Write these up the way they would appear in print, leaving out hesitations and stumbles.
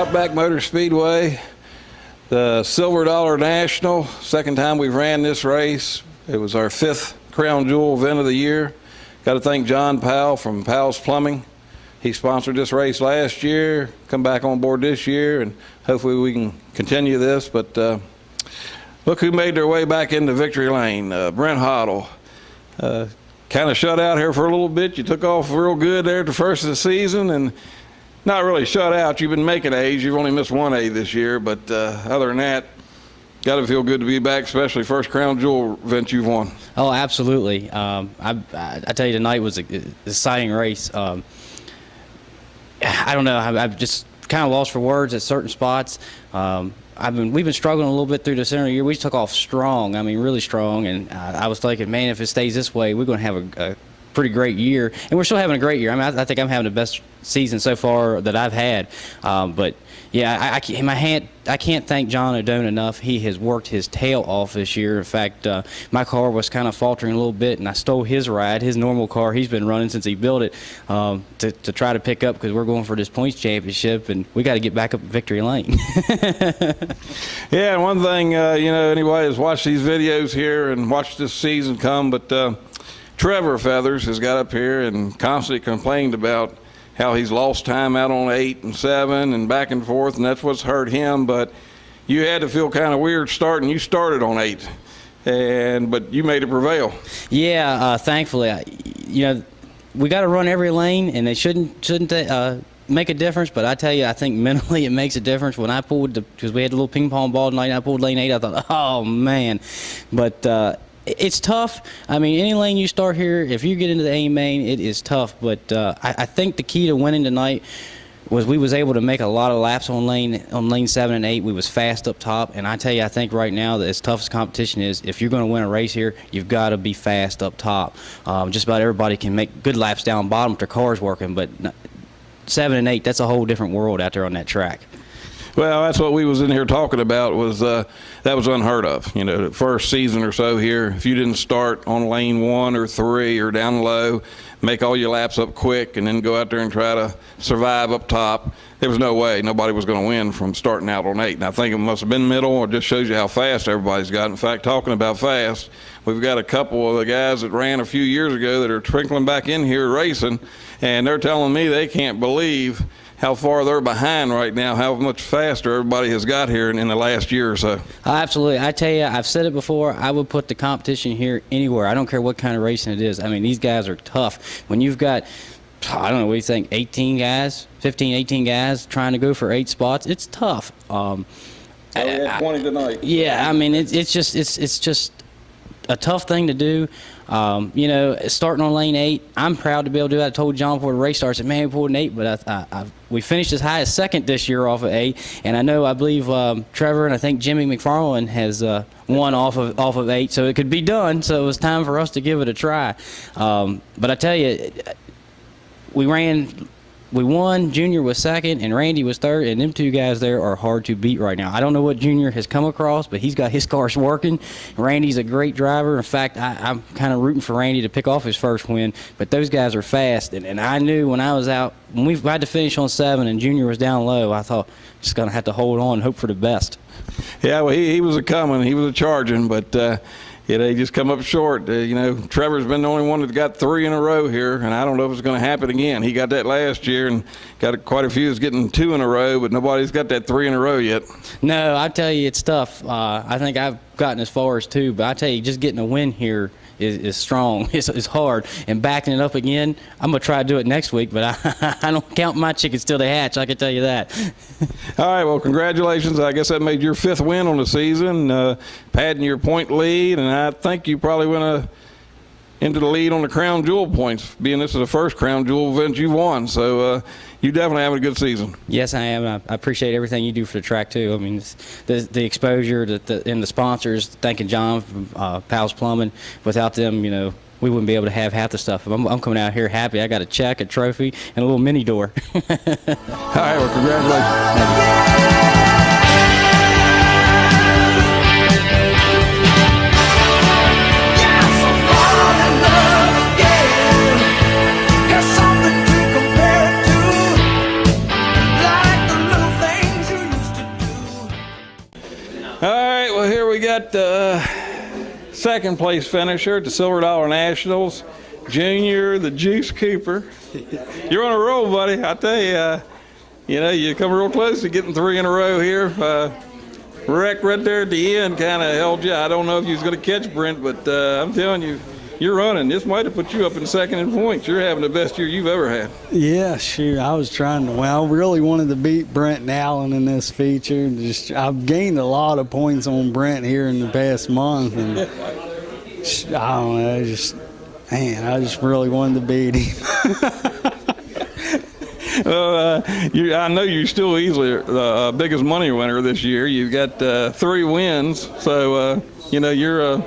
Outback Motor Speedway, the Silver Dollar National, second time we've ran this race. It was our 5th Crown Jewel event of the year. Got to thank John Powell from Powell's Plumbing. He sponsored this race last year, come back on board this year, and hopefully we can continue this. But look who made their way back into victory lane, Brent Hoddle. Kind of shut out here for a little bit. You took off real good there at the first of the season, and not really shut out. You've been making A's. You've only missed 1 A this year, but other than that, got to feel good to be back, especially first Crown Jewel event you've won. Oh, absolutely. I tell you, tonight was an exciting race. I don't know. I've just kind of lost for words at certain spots. We've been struggling a little bit through the center of the year. We took off strong. I mean, really strong. And I was thinking, man, if it stays this way, we're going to have a pretty great year. And we're still having a great year. I mean, I think I'm having the best season so far that I've had. But yeah, I can't thank John O'Done enough. He has worked his tail off this year. In fact, my car was kind of faltering a little bit, and I stole his ride, his normal car he's been running since he built it, to try to pick up, because we're going for this points championship, and we got to get back up victory lane. Yeah, and one thing, anybody that's watched these videos here and watched this season come, but Trevor Feathers has got up here and constantly complained about how he's lost time out on 8 and 7 and back and forth, and that's what's hurt him. But you had to feel kind of weird starting. You started on 8, but you made it prevail. Yeah, thankfully, we got to run every lane, and they shouldn't make a difference. But I tell you, I think mentally it makes a difference. When I pulled because we had a little ping pong ball tonight, and I pulled lane 8. I thought, oh man, but. It's tough. I mean, any lane you start here, if you get into the A main, it is tough. But I think the key to winning tonight was we was able to make a lot of laps on lane 7 and 8. We was fast up top, and I tell you, I think right now that as tough as competition is, if you're going to win a race here, you've got to be fast up top. Just about everybody can make good laps down bottom if their car's working, but 7 and 8, that's a whole different world out there on that track. Well, that's what we was in here talking about, was that was unheard of. The first season or so here, if you didn't start on lane 1 or 3 or down low, make all your laps up quick, and then go out there and try to survive up top, there was no way nobody was going to win from starting out on 8. And I think it must have been middle, or just shows you how fast everybody's got. In fact, talking about fast, we've got a couple of the guys that ran a few years ago that are trickling back in here racing, and they're telling me they can't believe how far they're behind right now, how much faster everybody has got here in the last year or so. Absolutely. I tell you, I've said it before, I would put the competition here anywhere. I don't care what kind of racing it is. I mean, these guys are tough. When you've got, I don't know, what do you think, 18 guys trying to go for 8 spots, it's tough. We had 20 tonight. Yeah, I mean, it's just a tough thing to do. Starting on lane 8, I'm proud to be able to do that. I told John before the race started, I said, man, we pulled an 8, but we finished as high as 2nd this year off of 8, and I believe Trevor and I think Jimmy McFarland has won off of 8, so it could be done. So it was time for us to give it a try. But I tell you, we won, Junior was 2nd, and Randy was 3rd, and them 2 guys there are hard to beat right now. I don't know what Junior has come across, but he's got his cars working. Randy's a great driver. In fact, I'm kind of rooting for Randy to pick off his first win, but those guys are fast, and I knew when I was out, when we had to finish on 7 and Junior was down low, I thought, just going to have to hold on and hope for the best. Yeah, well, he was a-coming, he was a-charging, but they just come up short. Trevor's been the only one that got 3 in a row here, and I don't know if it's going to happen again. He got that last year, and got quite a few that's getting 2 in a row, but nobody's got that 3 in a row yet. No, I tell you, it's tough. I think I've gotten as far as 2, but I tell you, just getting a win here is strong. It's hard. And backing it up again, I'm going to try to do it next week, but I don't count my chickens till they hatch, I can tell you that. All right, well, congratulations. I guess that made your 5th win on the season, padding your point lead, and I think you probably went into the lead on the Crown Jewel points, being this is the first Crown Jewel event you've won. So you definitely having a good season. Yes, I am. I appreciate everything you do for the track, too. I mean, the exposure and the sponsors, thanking John from Powell's Plumbing. Without them, we wouldn't be able to have half the stuff. I'm coming out here happy. I got a check, a trophy, and a little mini door. All right, well, congratulations. second place finisher at the Silver Dollar Nationals, Junior, the Juice Cooper. You're on a roll, buddy. I tell you, you come real close to getting 3 in a row here. Wreck right there at the end kind of held you. I don't know if you was going to catch Brent, but I'm telling you, you're running. This might have put you up in second in points. You're having the best year you've ever had. Yeah, sure. I was trying to. Well, I really wanted to beat Brent and Allen in this feature. I've gained a lot of points on Brent here in the past month, and I don't know. I just really wanted to beat him. I know you're still easily the biggest money winner this year. You've got 3 wins, so you're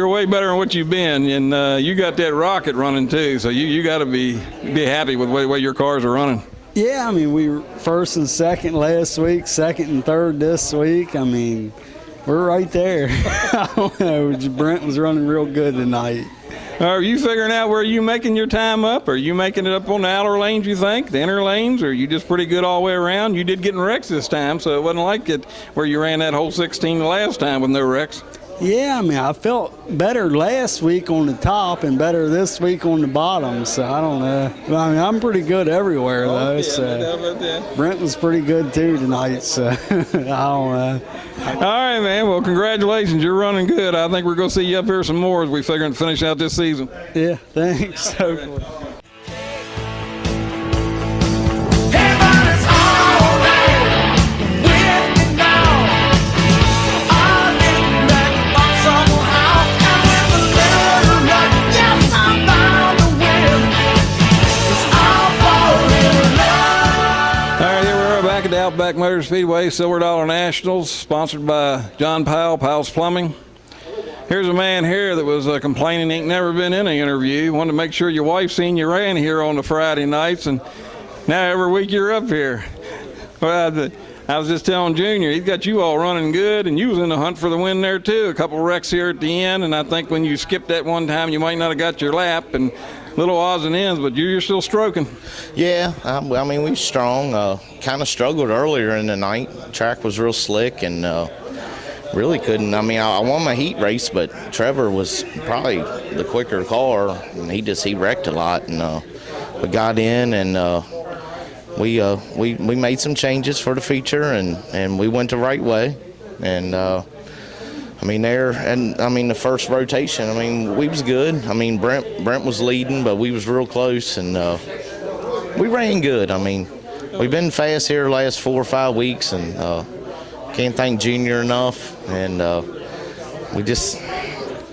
way better than what you've been, and you got that rocket running too. So you got to be happy with the way your cars are running. Yeah, I mean, we were first and second last week, second and third this week. I mean, we're right there. I don't know. Brent was running real good tonight. Are you figuring out where you making your time up? Are you making it up on the outer lanes, you think, the inner lanes? Or are you just pretty good all the way around? You did get in wrecks this time, so it wasn't like it where you ran that whole 16 the last time with no wrecks. Yeah, I mean, I felt better last week on the top and better this week on the bottom, so I don't know. I mean, I'm pretty good everywhere, though. Yeah, So no doubt about that. Brent was pretty good, too, tonight, so I don't know. All right, man. Well, congratulations. You're running good. I think we're going to see you up here some more as we figure to finish out this season. Yeah, thanks. Hopefully. Outback Motor Speedway Silver Dollar Nationals, sponsored by John Powell, Powell's Plumbing. Here's a man here that was complaining he'd never been in an interview. Wanted to make sure your wife seen you ran here on the Friday nights, and now every week you're up here. Well, I was just telling Junior, he's got you all running good, and you was in the hunt for the win there too. A couple wrecks here at the end, and I think when you skipped that one time, you might not have got your lap, and little odds and ends, but you're still stroking. Yeah, I mean, we were strong. Kind of struggled earlier in the night. Track was real slick and really couldn't. I mean, I won my heat race, but Trevor was probably the quicker car, and he wrecked a lot. And we got in, and we made some changes for the feature, and we went the right way. And the first rotation, I mean, we was good. I mean, Brent was leading, but we was real close, and we ran good. I mean, we've been fast here the last 4 or 5 weeks, and can't thank Junior enough, and we just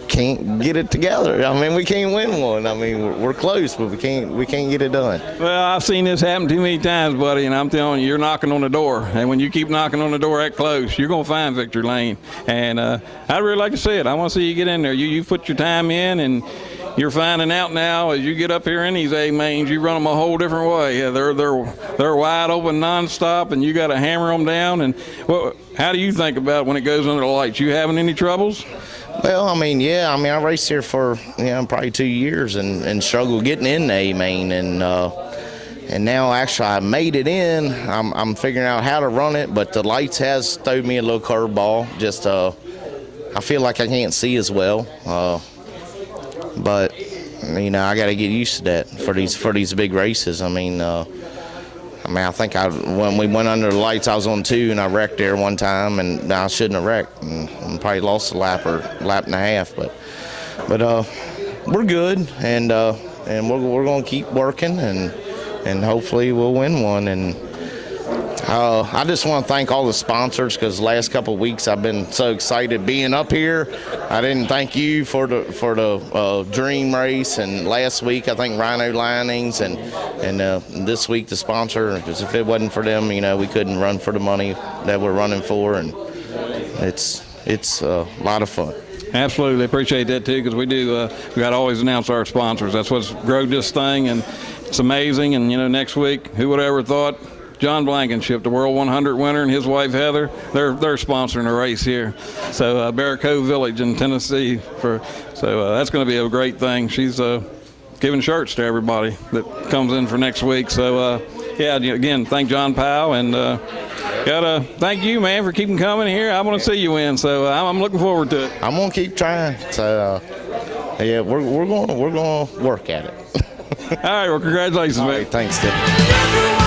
can't get it together. I mean, we can't win one. I mean, we're close, but we can't get it done. Well, I've seen this happen too many times, buddy, and I'm telling you, you're knocking on the door. And when you keep knocking on the door that close, you're going to find victory lane. And I'd really like to see it. I want to see you get in there. You put your time in, and you're finding out now as you get up here in these A mains, you run them a whole different way. Yeah, they're wide open nonstop, and you got to hammer them down. And how do you think about it when it goes under the lights? You having any troubles? Well, I mean, yeah. I mean, I raced here for probably 2 years and struggled getting in the A main, and now actually I made it in. I'm figuring out how to run it, but the lights has thrown me a little curveball. Just I feel like I can't see as well, but I got to get used to that for these big races. I think when we went under the lights, I was on 2 and I wrecked there one time, and I shouldn't have wrecked and probably lost a lap and a half. But we're good, and we're going to keep working, and hopefully we'll win one. And I just want to thank all the sponsors, because the last couple of weeks I've been so excited being up here. I didn't thank you for the dream race, and last week I think Rhino Linings, and this week the sponsor, because if it wasn't for them, we couldn't run for the money that we're running for, and it's a lot of fun. Absolutely, appreciate that too, because we got to always announce our sponsors. That's what's grown this thing, and it's amazing. And next week, who would have ever thought? John Blankenship, the World 100 winner, and his wife Heather, they're sponsoring a race here. So Bear Cove Village in Tennessee. So that's going to be a great thing. She's giving shirts to everybody that comes in for next week. So again, thank John Powell, and Gotta thank you, man, for keeping coming here. I want to see you win, so I'm looking forward to it. I'm gonna keep trying. So yeah, we're going to work at it. All right, well, congratulations, All man. right, thanks, Tim. Everyone